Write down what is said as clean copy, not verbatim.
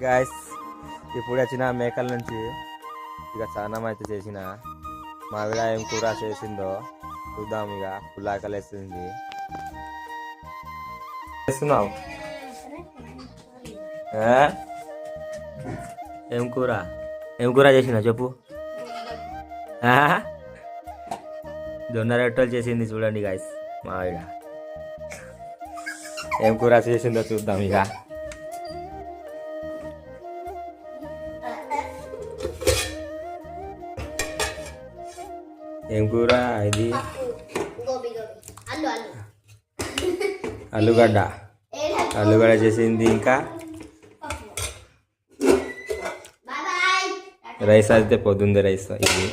Guys ఇప్పుడు వచ్చిన మేకల నుంచి ఇక స్నానం అయితే చేసిన మావిడ ఏం కూర చేసిందో చూద్దాం. ఇక పుల్లాకలు వేస్తుంది. చేస్తున్నావు ఏం కూర చేసిన చెప్పు. జొన్న రొట్టెలు చేసింది చూడండి గాయస్ మావిడ. ఏం కూర చేసిందో చూద్దాం. ఇక ఏం కూర ఇది? ఆలుగడ్డ చేసింది. ఇంకా రైస్ అయితే పొద్దుంది రైస్ ఇది.